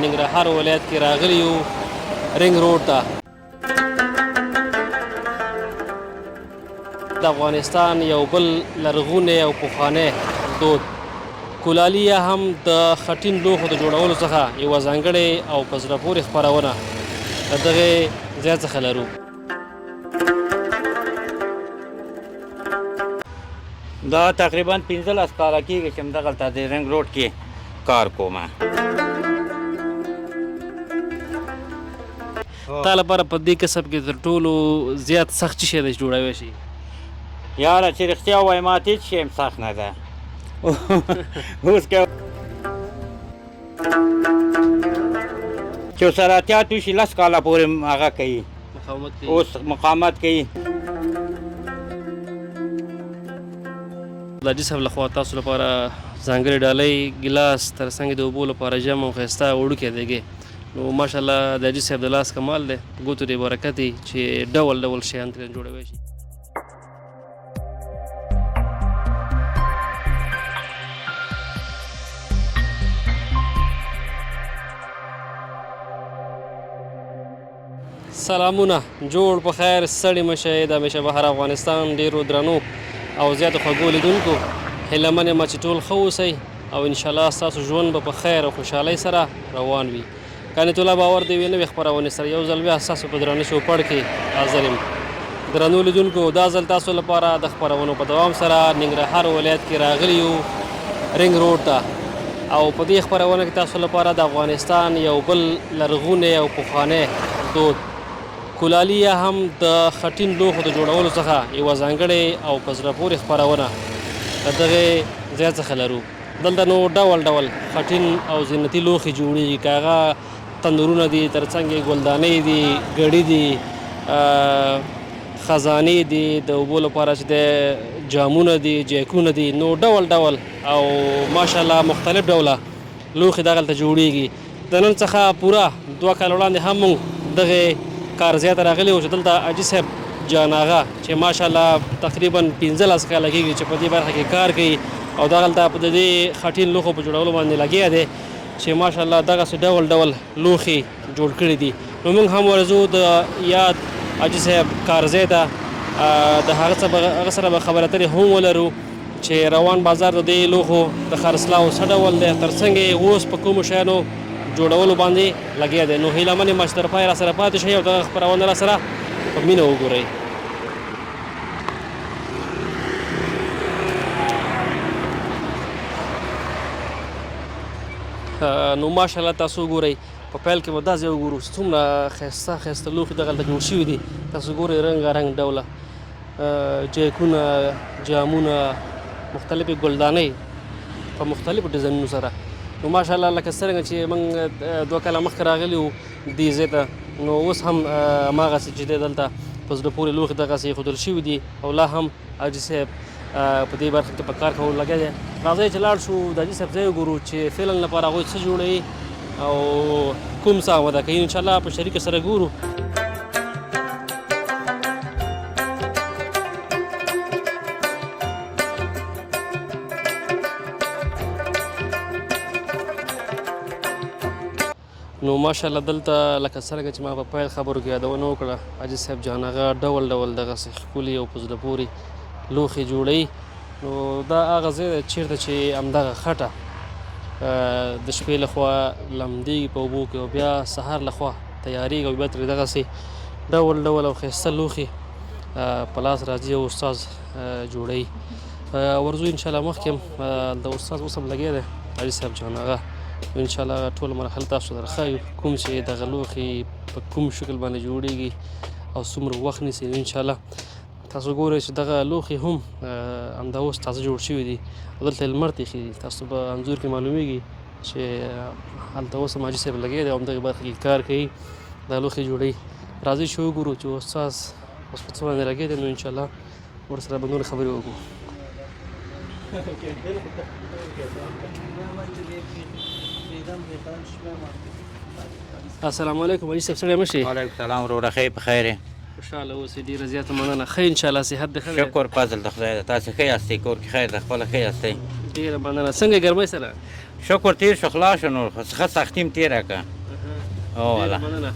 ننګرهار ولایت کې راغلي یو رنګ روډ ته. د افغانستان یو بل لرغونی او پخوانی دود کولالي یا هم د خټین لوښو د جوړولو څخه یوه ځانګړې او په زړه پورې خپرونه د دغې ځای څخه لرو. دا تقریبا 15 کاله کېږي چې همدغلته د رنګ روډ کې کار کومه. تا لپاره په دې کسب کې تر ټولو زیات سخت څه شی دی چې جوړوی شي؟ یاره چې رښتیا ووایم ما ته هېڅ شی هم سخت نه ده. اوس که چې ورسره اتیات وشي 10 کاله پورې هغه کوي، اوس مقاومت کوي. حاجي صاحب لخوا تاسو لپاره ځانګړې ډالۍ ګیلاس تر څنګ د اوبو لپاره جام او ښایسته وړوکی دیږي. نو ماشاءالله د حاجي صاحب د لاس کمال دی، په ګوتو دې برکت وي چې ډول ډول شیان ترې جوړوی شي. سلامونه، جوړ په خیر، ستړي مه شئ. د همیشه بهر افغانستان ډېرو درنو او زیاتو خوږو لیدونکو هیله من یم چې ټول ښه اوسئ او انشاءالله ستاسو ژوند به په خیر او خوشحالۍ سره روان وي. قانت الله باور د یوې نوې خپرونې سره یو ځل بیا ستاسو په درانه چوپړ کې حاضر یم. درنو لیدونکو، دا ځل تاسو لپاره د خپرونو په دوام سره ننګرهار ولایت کې راغلي یو رنګ روډ ته، او په دې خپرونه کې تاسو لپاره د افغانستان یو بل لرغونی او پخوانی دود کولالي یا هم د خټین لوښو د جوړولو څخه یوه ځانګړې او په زړه پورې خپرونه د دغې ځای څخه لرو. دلته نو ډول ډول خټین او زینتي لوښي جوړېږي، که هغه تندورونه دي، تر څنګ یې ګلدانۍ دي، ګړي دي، خزانې دي، د اوبو لپاره چې دی جامونه دي، جیکونه دي، نو ډول ډول او ماشاءالله مختلف ډوله لوښي دغلته جوړېږي. د نن څخه پوره 2 کاله وړاندې هم موږ دغې کار ځای ته راغلی و چې دلته حاجي صاحب جان آغا چې ماشاءالله تقریبا 15 کاله کېږي چې په دې برخه کې کار کوي او دغلته په دې خټین لوښو په جوړولو باندې لګیا دی چې ماشاءالله دغسې ډول ډول لوښي جوړ کړي دي. نو موږ هم ورځو د یاد حاجي صاحب کار ځای ته، د هغه سره به خبرې اترې هم ولرو چې روان بازار د دې لوښو د خرڅلاو څه ډول دی، تر څنګ یې اوس په کومو شیانو جوړولو باندې لګیا دی. نو هیله من یم چې تر پایه راسره پاتې شئ او دغه خپرونه راسره په مینه وګورئ. نو ماشاءالله تاسو وګورئ، په پیل کې به دا ځای وګورو چې څومره ښایسته ښایسته لوښي دغلته جوړ شوي دي. تاسو ګورئ رنګارنګ ډوله جیکونه، جامونه، مختلفې ګلدانۍ په مختلفو ډیزاینونو سره. نو ماشاءالله لکه څرنګه چې موږ 2 کاله مخکې راغلي وو دې ځای ته، نو اوس هم هماغسې چې دی دلته په زړه پورې لوښي دغسې ایښودل شوي دي او لا هم حاجي صاحب په دې برخه کې په کار کولو لګیا دی. راځئ چې لاړ شو د حاجي صاحب ځای وګورو چې فعلا لپاره هغوی څه جوړوي او کوم څه آماده کوي. انشاءالله په شریکه سره ګورو. نو ماشاءالله دلته لکه څرنګه چې ما په پیل خبرو کې یادونه وکړه، حاجي صاحب جان آغا ډول ډول دغسې ښکلي او په زړه پورې لوښي جوړوي. نو دا هغه ځای دی چېرته چې همدغه خټه د شپې لخوا لمدېږي په اوبو کې او بیا سهار لخوا تیارېږي او بیا ترې دغسې ډول ډول او ښایسته لوښي په لاس راځي او استاد جوړوي. ورځو انشاءالله مخکې هم د استاد اوس هم لګیا دی حاجي صاحب جان آغا. انشاءالله ټول مرحله تاسو سره ښایو کوم چې دغه لوښي په کوم شکل باندې جوړېږي او څومره وخت نیسي. انشاءالله تاسو ګورئ چې دغه لوښي هم همدا اوس تازه جوړ شوي دي او دلته یې لمر ته ایښي دي. تاسو په انځور کې معلومیږي چې هلته اوس هم حاجي صاحب لګیا دی او همدغې برخه کې کار کوي، دا لوښي جوړوي. راځئ چې وګورو چې استاد اوس په څه باندې لګیا دی. نو انشاءالله ورسره به نورې خبرې وکړو. السلام علیکم حاجي صاحب، ستړی مه شئ. وعلیکم السلام وروره، ښه یې په خیر یې؟ خوشحاله اوسئ، ډېره زیاته مننه. ښه انشاءالله صحت دې ښه دی؟ شکر فضل د خدای ده. تاسې ښه یاستئ؟ کور کې خیر ده؟ خپله ښه یاستئ؟ ډېره مننه. څنګه ګرمۍ سره؟ شکر تیر شو خلاص شو نو ښه سختي م تېره کړه او ډېره مننه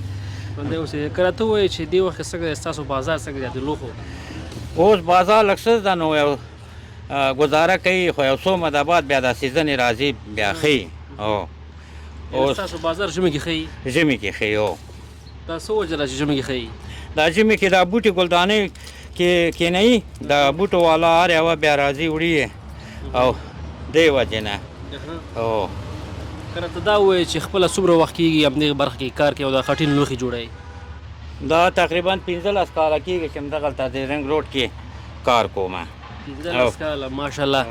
ژوندی اوسئ. کله ته ووایې چې دې وخت کې څنګه دی ستاسو بازار څنګه دی د لوښو؟ اوس بازار لږ څه ده نو یو ګزاره کوي خو یو څو مده بعد بیا دا سیزن راځي بیا ښي او اوس ستاسو بازار ژمي کې ښیي؟ ژمي کې ښي او دا څه وجه ده چې ژمي کې ښیي؟ دا ژمي کې دا بوټي ګلدانې کې کېنوي دا بوټو والا هر یوه بیا راځي وړي او دې وجې نه او کله ته دا ووایې چې خپله څومره وخت کېږي همدغې برخه کې کار کوي او د خټین لوښي جوړوي؟ دا تقریبا 15 کاله کېږي چې همدغلته د رنګ روډ کې کار کوم 15 کاله ماشاءالله.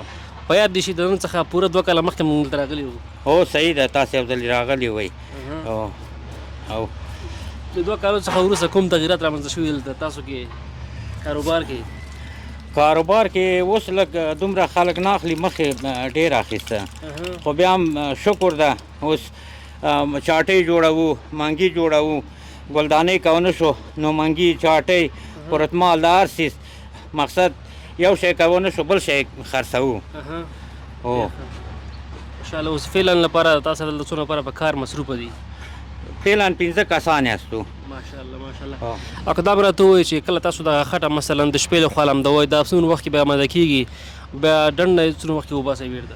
په یاد دي شي د نن څخه پوره 2 کاله مخکې موږ دلته راغلي وو. هو صحیح ده تاسې یو ځل راغلي وئ او د 2 کالو څخه وروسته کوم تغیرات رامنځته شوي دلته تاسو کې کاروبار کې؟ کاروبار کې اوس لږ دومره خلک نه اخلي مخکې ډېر اخیسته خو بیا هم شکر ده اوس چاټۍ جوړوو منګي جوړوو ګلدانې کوونه شو نو منګي چاټۍ قورتمال د هر څیز مقصد یو شی کوونه شو بل شی خرڅوو او انشاءالله اوس فعلا لپاره تاسو دلته څونه لپاره په کار مصروفه دي؟ فعلا 15 کسان یاستو ماشاءالله ماشاءالله. او که دا به راته ووایې چې کله تاسو دغه خټه مثلا د شپې لخوا لمدوئ دا څومره وخت کې بیا اماده کېږي بیا ډنډ نه څومره وخت کې وباسئ بیرته؟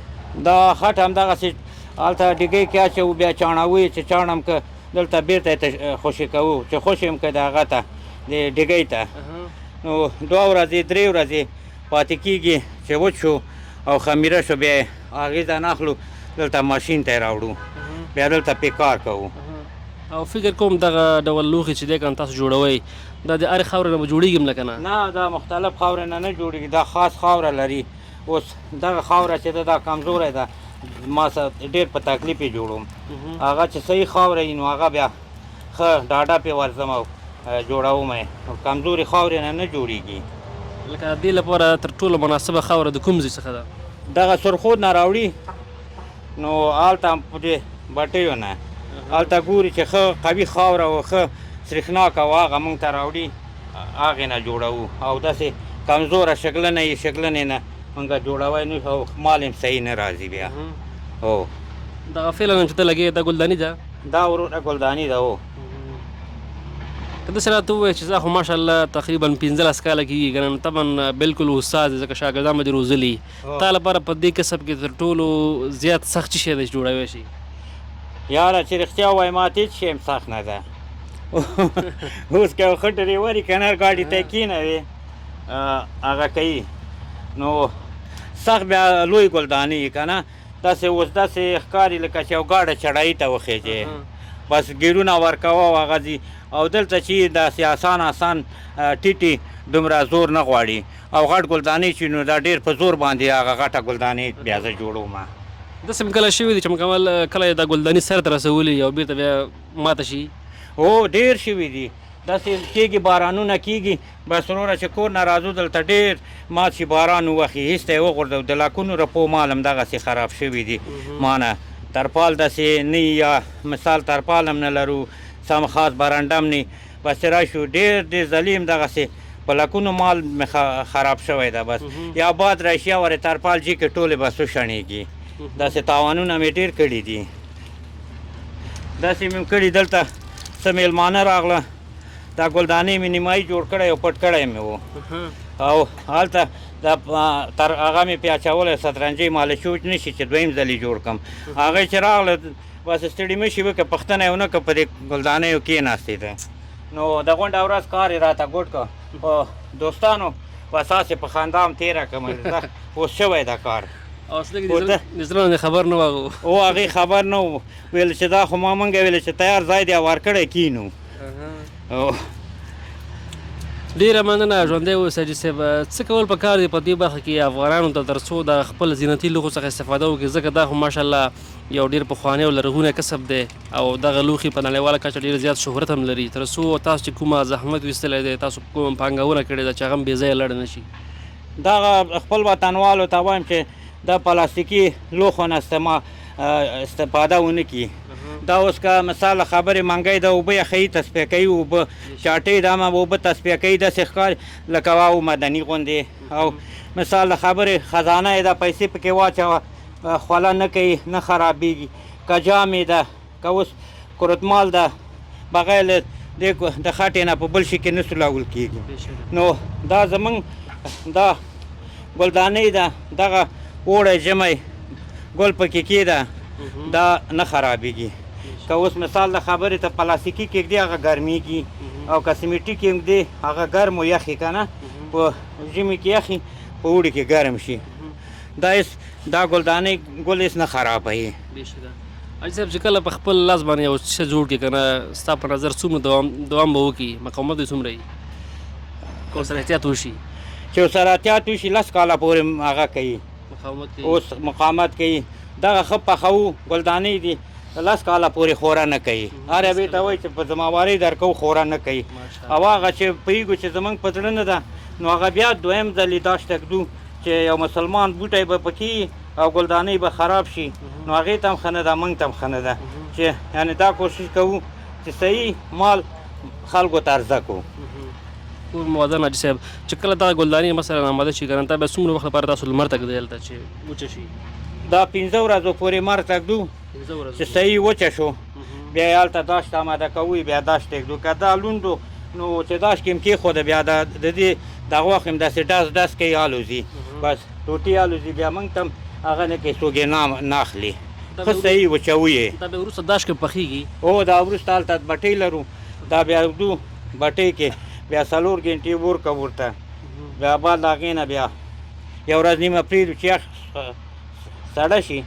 دا خټ همدغسې هلته ډیګۍ کې اچوو بیا چاڼوي چې چاڼم که دلته بیرته یې خوشي کوو چې خوشي یم که د هغه ته د ډیګۍ ته نو 2 ورځې 3 ورځې پاتې کېږي چې وچ شو او خمیره شو بیا یې هغې ځای نه اخلو دلته ماشین ته یې راوړو بیا دلته پې کار کوو. او فکر کوم دغه ډول لوښي چې دی که تاسو جوړوئ دا د هرې خاورې نه به جوړېږي هم لکه نه دا مختلف خاورې نه جوړېږي دا خاص خاوره لري. اوس دغه خاوره چې ده دا کمزوری ده ما سره ډېر په تکلیف یې جوړوم هغه چې صحیح خاوره وي نو هغه بیا ښه ډاډه پې ورځم او جوړوم یې کمزورې خاورې نه جوړېږي. لکه دې لپاره تر ټولو مناسبه خاوره د کوم ځای څخه ده؟ دغه سرخود نه راوړي نو هلته په دې بټیو نه هلته ګوري چې ښه قوي خاوره او ښه سریښناکه او هغه موږ ته راوړي هغې نه جوړوو او داسې کمزوره شکلنه یې شکلنې نه موږ جوړوی نه او مال هم صحیح نه راځي بیا هو دغه فعلا چې ته لګې دا ګلداني ده؟ دا وروره ګلداني ده هو. که داسې راته ووایې چې زه خو ماشاءالله تقریبا 15 کاله کېږي که نه طبعا بالکل استاد ځکه شاګردان به دې روزلي تا لپاره په دې کسب کې تر ټولو زیات سخت څه شی دی چې جوړوی شي؟ یاره چې رښتیا ووایم ما ته هېڅ شی هم سخت نه ده اوس که یو ښه ډریور یې که نه ګاډي ته یې کېنوې هغه کوي نو سخت بیا لوی ګلدانې یي که نه داسې اوس داسې ښکاري لکه چې یو ګاډه چړایي ته وخېجې بس ګیرونه ورکوه او هغه ځي او دلته چې داسې آسان ټیټې دومره زور نه غواړي او غټ ګلدانې چې نو دا ډېر په زور باندې هغه غټه ګلدانې بیا زه جوړوم. داسې هم کله شوي دي چې مکمل کله دا ګلداني سر ته رسولي او بیرته بیا ماته شي؟ هو ډېر شوي دي داسې کېږي بارانونه کېږي بس وروره چې کور نه راځو دلته ډېر مات شي باران ووخي هېڅ ته یې وغورځو د لاکونو روپو مال همدغسې خراب شوي دي ما نه ترپال داسې نه یا مثال ترپال هم نه لرو سم خاص برنډه هم نه بس راشو ډېر ظلیم دغسې په لکونو مال مې خراب شوی ده بس یا باد راشي یا ورې ترپال جي کې ټولې بس وشڼېږي داسې تاوانونه مې ډېر کړي دي داسې مې کړي دلته څه میلمانه راغله دا ګلدانې مې نیمایي جوړ کړی او پټ کړی مې و او هلته دا تر هغه مې پې اچولی سترنجۍ ماله چوچ نه شي چې دویم ځل یې جوړ کړم هغې چې راغله بس ستړي مه شي وکړه پوښتنه یې ونه کړه په دې ګلدانیو کېناستې ده نو د غونډه ورځ کار یې راته ګوټ کړه په دوستانو بس هسې په خندا هم تېره کړم اوس شوی ده کار او اصلي د زړه نه خبر نه و او هغې خبر نه و ویل چې دا خو ما مونږ ویل چې تیار ځای دی هوار کړی کینو. ډېره مننه ژوندی اوسه حاجي صاحب. څه کول پکار دي په دې برخه کې افغانانو ته تر څو د خپل زینتي لوښو څخه استفاده وکړي ځکه دا خو ماشاءالله یو ډېر پخوانی او لرغونی کسب دی او دغه لوښي په نړیواله کچه ډېر زیات شهرت هم لري تر څو تاسو چې کومه زحمت ویستلی دی تاسو کومه پانګونه کړې ده چې هغه هم بې ځایه لړ نه شي. دغه خپل وطنوالو ته وایم چې د پلاستیکي لوښو نه استفاده ونه کړي. دا اوس که مثال خبرې منګی د اوبه یخوي تصفیه کوي اوبه چاټۍ د همه اوبه تصفیه کوي داسې ښکاري لکه واو مدني غوندې او مثال د خبرې خزانه یې دا پیسې پکې واچوه خوله نه کوي نه خرابېږي. که جامې ده که اوس کورتمال ده بغیر له د خټې نه په بل شي کې نه سولول کېږي. نو دا زمونږ دا ګلدانۍ ده دغه اوړی ژمی ګل پکې کېده دا نه خرابېږي. که اوس مثال د خبرې ته پلاستیکي کېږدي هغه ګرمېږي او که سیمټي کېږدي هغه ګرم و یخي که نه په ژمي کې یخي په اوړي کې ګرم شي. دا ګلدانۍ ګل هېڅ نه خرابوي. حاجي صاحب چې کله په خپل لاس باندې یو څه جوړ کړي که نه ستا په نظر څومره دوام به وکړي مقاومت یې څومره وي که ورسره احتیاط وشي؟ چې ورسره احتیاط وشي 10 کاله پورې هغه کوي اوس مقاومت کوي. دغه ښه پخوو ګلدانۍ دي 10 کاله پورې خوره نه کوي. هر یوې ته وایي چې په ذمهوارۍ درکوو خوره نه کوي. او هغه چې پوهېږو چې زمونږ په زړه نه ده نو هغه بیا دویم ځلې دا شته ږدو چې یو مسلمان بوټی به پکې او ګلدانۍ به خراب شي نو هغې ته هم ښه نه ده موږ ته هم ښه نه ده چې یعنې دا کوشش کوو چې صحیح مال خلکو ته عرضه کړو. کور موازن حاجي صاحب چې کله دغه ګلدانۍ مثلا آماده شي که نه دا بیا څومره وخت لپاره تاسو لمر ته ږدئ هلته چې وچه شي؟ دا 15 ورځو پورې مر ته ږدو چې صحیح وچه شو بیا یې هلته داشت آماده کوو بیا داشت ته ږدو. که دا لوند نو چې داشت کې هم کېښوده بیا د دې دغه وخت هم داسې ډس کوي الوزي بس ټوټې الوزي بیا موږ ته هم هغه نه کوي څوک یې نه اخلي. ښه صحیح وچوو یې. دا بیا وروسته داشت کې پخېږي؟ او دا وروسته هلته بټۍ لرو دا بیا ږدو بټۍ کې بیا 4 ګنټې ورکوو ورته بیا بعد د هغې نه بیا یو ورځ نیمه پرېږدو چې یخ سړه شي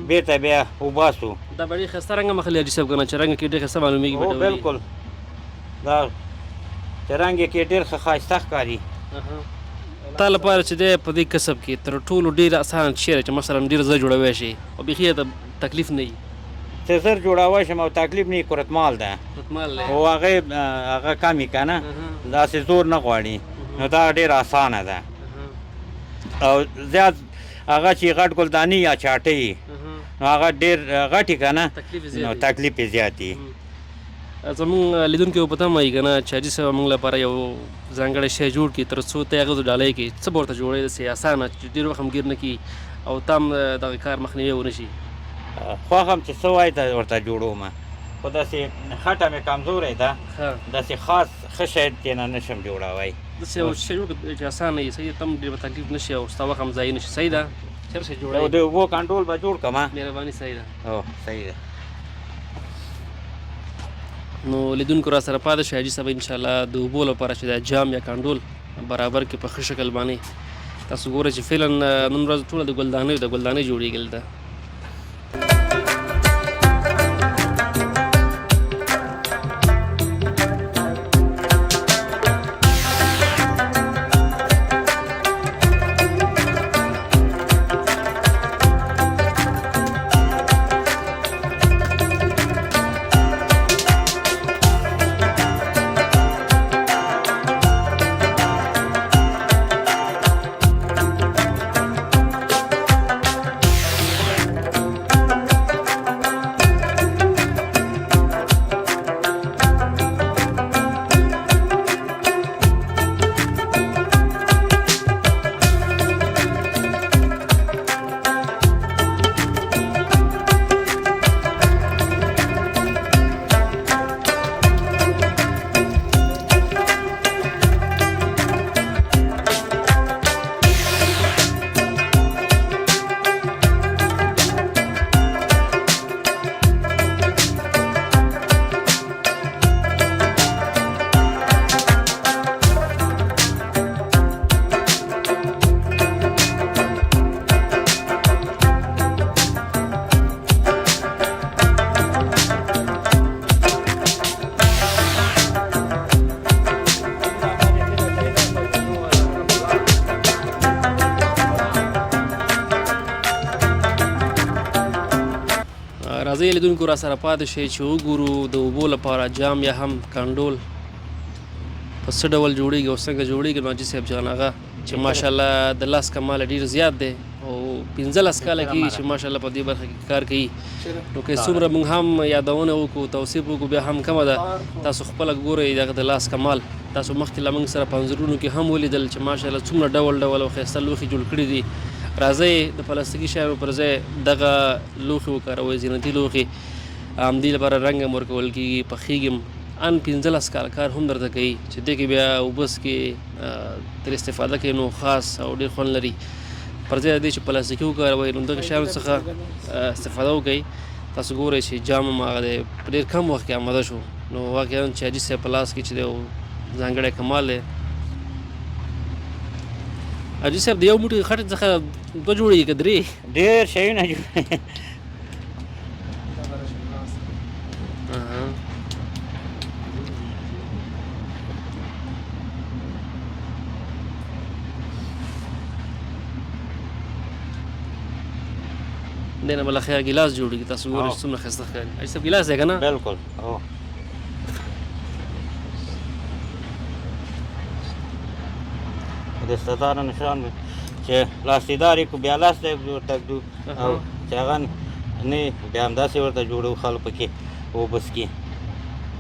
بېرته بیا وباسو. دا به ډېر ښایسته رنګ هم اخلي حاجي صاحب که نه چې رنګ کې ډېر ښایسته معلومېږي؟ او بلکل دا چې رنګ یې کې ډېر ښه ښایسته ښکاري. تا لپاره چې دی په دې کسب کې تر ټولو ډېر اسانه شی چې مثلا ډېر زر جوړوی شي او بیخي ته تکلیف نه وي؟ چې زر جوړوی شم او تکلیف نه وي کورتمال ده او هغه کم وي که نه داسې زور نه غواړي نو دا ډېر اسانه ده. او زیات هغه چې غټ ګلدانۍ یا چاټۍ نو هغه ډېر غټ وي که نه نو تکلیف یې زیات وي. زمونږ لیدونکي به په تمه وي که نه چې حاجي صاحب موږ لپاره یو ځانګړی شی جوړ کړي تر څو ته یې هغه ډالۍ کړي څه به ورته جوړوي داسې اسانه چې ډېر وخت هم ګیر نه کړي او تا هم دغه کار مخنیوی ونه شي؟ خوښ هم چې څه وایي ته ورته جوړوم خو داسې خټه مې کمزوری ده داسې خاص ښه شی ترې نه نشم جوړوی. داسې یو شی جوړ کړه چې اسانه وي صحیح ته هم ډېر به تکلیف نه شي او ستا وخت هم ضایع نه شي. صحیح ده چېرته شی جوړوي؟ د اوبو کنټرول به جوړ کړم. مهرباني صحیح ده. او صحیح ده. نو لیدونکو را سره پاتې شي حاجي صاحب انشاءالله د اوبو لپاره چې دا جام یا کنډول برابر کې په ښه شکل باندې تاسو ګورئ چې فعلا نن ورځ ټوله د ګلدانۍ جوړېږي ده. راځئ لیدونکو را سره پاتې شئ چې وګورو د اوبو لپاره جام یا هم کنډول په څه ډول جوړېږي او څنګه جوړېږي. نو حاجي صاحب جان هغه چې ماشاءالله د لاس کمال ډېر زیات دی او 15 کاله کېږي چې ماشاءالله په دې برخه کې کار کوي. نو که څومره موږ هم یادونه وکړو توصیف وکړو بیا هم کمه ده. تاسو خپله ګورئ دغه د لاس کمال تاسو مخکې له موږ سره په انځورونو کې هم ولیدل چې ماشاءالله څومره ډول او ښایسته لوښي جوړ کړي دي راځئ د پلاستیکي شیانو پر ځای دغه لوښي وکاروئ، زینتي لوښي. همدې لپاره رنګ هم ورکول کېږي، پخېږي هم. ان 15 کاله کار هم درته کوي چې دې کې بیا اوبه څښې، ترې استفاده کوي، نو خاص او ډېر خوند لري. پر ځای د دې چې پلاستیکي وکاروئ نو دغه شیانو څخه استفاده وکړئ. تاسو ګورئ چې جام هم هغه دی په ډېر کم وخت کې آماده شو. نو واقعا چې حاجي صاحب په لاس کې چې دی ځانګړی کمال دی. حاجي صاحب د یو موټي خټې څخه 2 جوړېږي که 3؟ ډېر شیونه جوړوي. دې نه بله خیر ګیلاس جوړېږي. تاسو ګورئ چې څومره ښایسته ښکاري. حاجي صاحب ګیلاس دی که نه؟ بالکل. دستدار نشان چې لاستیدار یې کو بیا لاس ته ورته ږدو او چې هغه نه بیا همداسې ورته جوړو خلک پکې وبسکي.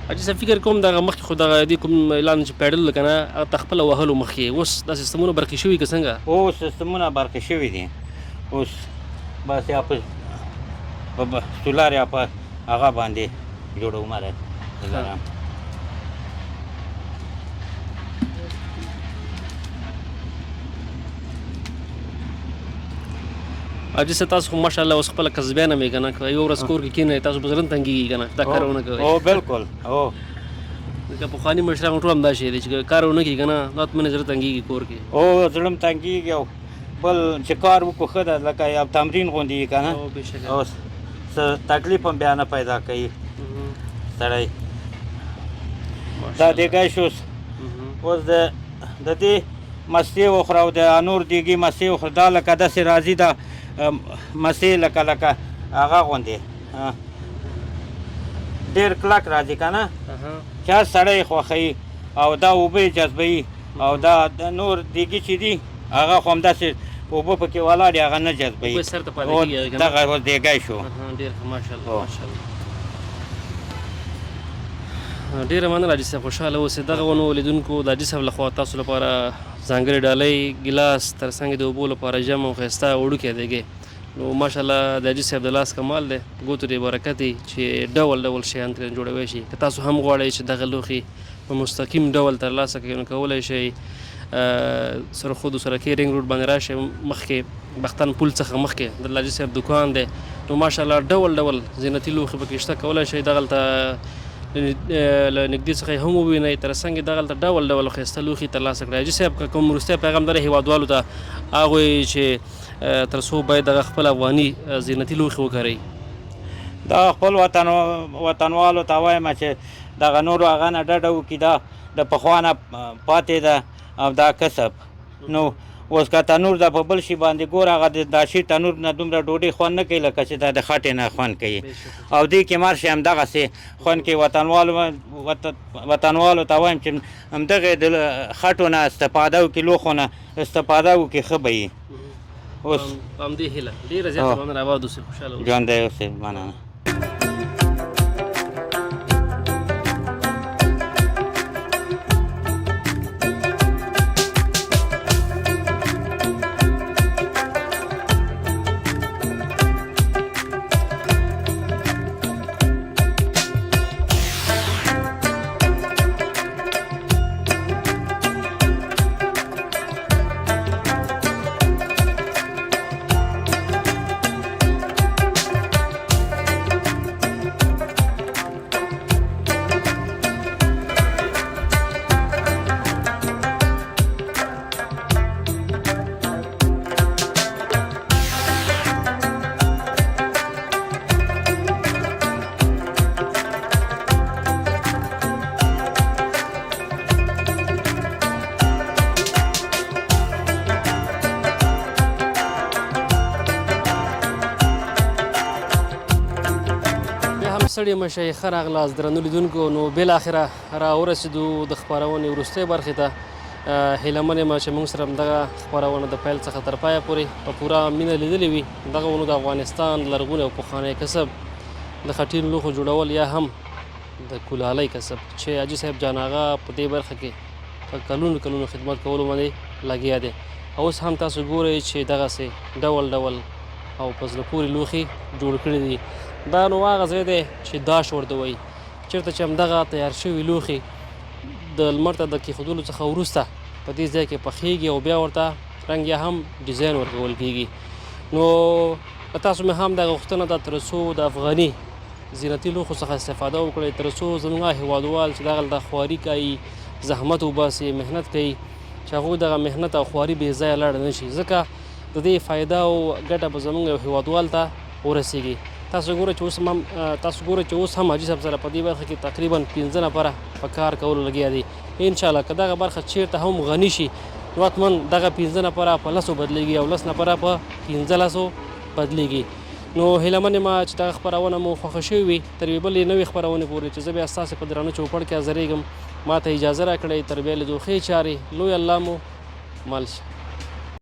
حاجي صاحب فکر کوم دغه مخکې خو دغه دې کوم اعلان چې پیډل که نه هغه ته خپله وهلو مخکې اوس دا سیستمونه برقي شوي که څنګه؟ اوس سیستمونه برقي شوي دي. اوس بس یا په سولار یا په هغه باندې جوړو ماره. حاجي صاحب تاسو خو ماشاءالله اوس خپله کسبیانه مې که نه یو ورځ کور کې کښېنئ تاسو به زړه نه تنګېږي که نه دا کار ونه کوئ. او بالکل. ځکه پخواني مشران ټول همدا شی دی چې کار ونه کړي که نه رات منې زړه تنګېږي کور کې. او زړه م تنګېږي او بل چې کار وکړو ښه ده لکه یو تمرین غوندې وي که نه. او څه تکلیف هم بیا نه پیدا کوي سړی. دا دیګی شو اوس د دې مستې وخوره او د نور دیګي مستې وخوره دا لکه داسې راځي دا مستې لکه هغه غوندې ډېر کلک راځي که نه چې هر سړی خوښوي او دا اوبه یې جذبوي او دا د نور دیګي چې دي هغه خو همداسې اوبه پکې ولاړ دي هغه نه جذبوي. دغه اوس دیګی شو. ډېر ښه ماشاءالله ماشاءالله. ډېره مننه حاجي صاحب، خوشحاله اوسئ. دغه ونو لیدونکو د حاجي صاحب لخوا تاسو لپاره ځانګړې ډالۍ ګیلاس تر څنګ د اوبو لپاره جم او ښایسته وړوکی دیګی. نو ماشاءالله د حاجي صاحب د لاس کمال دی، ګوتو دې برکت دی چې ډول ډول شیان ترې جوړوی شي. که تاسو هم غواړئ چې دغه لوښي په مستقیم ډول ترلاسه کړئ نو کولی شئ سرخود سرکې رینګ روډ باندې راشئ، مخکې بختان پل څخه مخکې د حاجي صاحب دکان دی. نو ماشاءالله ډول ډول زینتي لوښي پکې شته، کولی شئ دغلته له نږدې څخه یې هم ووینئ، تر څنګ یې دغلته ډول ډول ښایسته لوښي ترلاسه کړئ. حاجي صاحب که کوم وروستی پیغام در هېوادوالو ته هغوی چې تر څو باید دغه خپل افغاني زینتي لوښي وکاروي؟ دا خپل وطنوالو ته وایم چې دغه نورو هغه نه ډډه وکړي. دا د پخوا نه پاتې ده او دا کسب. نو اوس که تنور ده په بل شي باندې ګور هغه د دا شي تنور نه دومره ډوډۍ خوند نه کوي لکه چې دا د خټې نه خوند کوي. او دې کې مر شي همدغسې خوند کوي. وطنوالو ته وایم چې همدغې د خټو نه استفاده وکړي، لوښو نه استفاده وکړي، ښه به وي. اوس همدې هیله ډېره زیاته مننه. آباد اوسئ، خوشحاله اوسئ. ژوندی اوسئ. مننه. ستړي مه شئ، ښه راغلاست درنو لیدونکو. نو بالاخره راورسېدو د خپرونې وروستۍ برخې ته. هیله من یم چې موږ سره همدغه خپرونه د پیل څخه تر پایه پورې په پوره مینه لیدلې وي. دغه ونو د افغانستان لرغونی او پخوانی کسب د خټینو لوښو جوړول یا هم د کولالۍ کسب چې حاجي صاحب جان آغا په دې برخه کې په کلونو خدمت کولو باندې لګیا دی اوس هم تاسو ګورئ چې دغسې ډول ډول او په زړه پورې لوښي جوړ کړي دي. دا نو هغه ځای دی چې داش ورته وایي، چېرته چې همدغه تیار شوي لوښي د لمر ته د کېښودلو څخه وروسته په دې ځای کې پخیږي او بیا ورته رنګ یا هم ډیزاین ورکول کېږي. نو له تاسو مې هم دا غوښتنه ده تر څو د افغاني زینتي لوښو څخه استفاده وکړئ، تر څو زموږ هېوادوال چې دغلته خواري کوي، زحمت وباسي، محنت کوي، چې هغوی دغه محنت او خواري بې ځایه لاړه نه شي، ځکه د دې فایده او ګټه به زموږ یو هېوادوال ته ورسیږي. تاسو ګورئ چې اوس هم حاجي صاحب سره په دې برخه کې تقریبا 15 نفره په کار کولو لګیا دي. انشاءالله که دغه برخه چیرته هم غني شي نو حتما دغه 15 نفره په 10 بدلیږي او 10 نفره په 15 بدلیږي. نو هیله من یم چې دغه خپرونه مو خوښه شوې وي. تر یوې بلې نوې خپرونې پورې چې زه بیا ستاسې په درانه چوپړ کې حاضرېږم، ما ته اجازه راکړئ. تر بیا لیدو ښې چارې، لوی الله مو مل شه.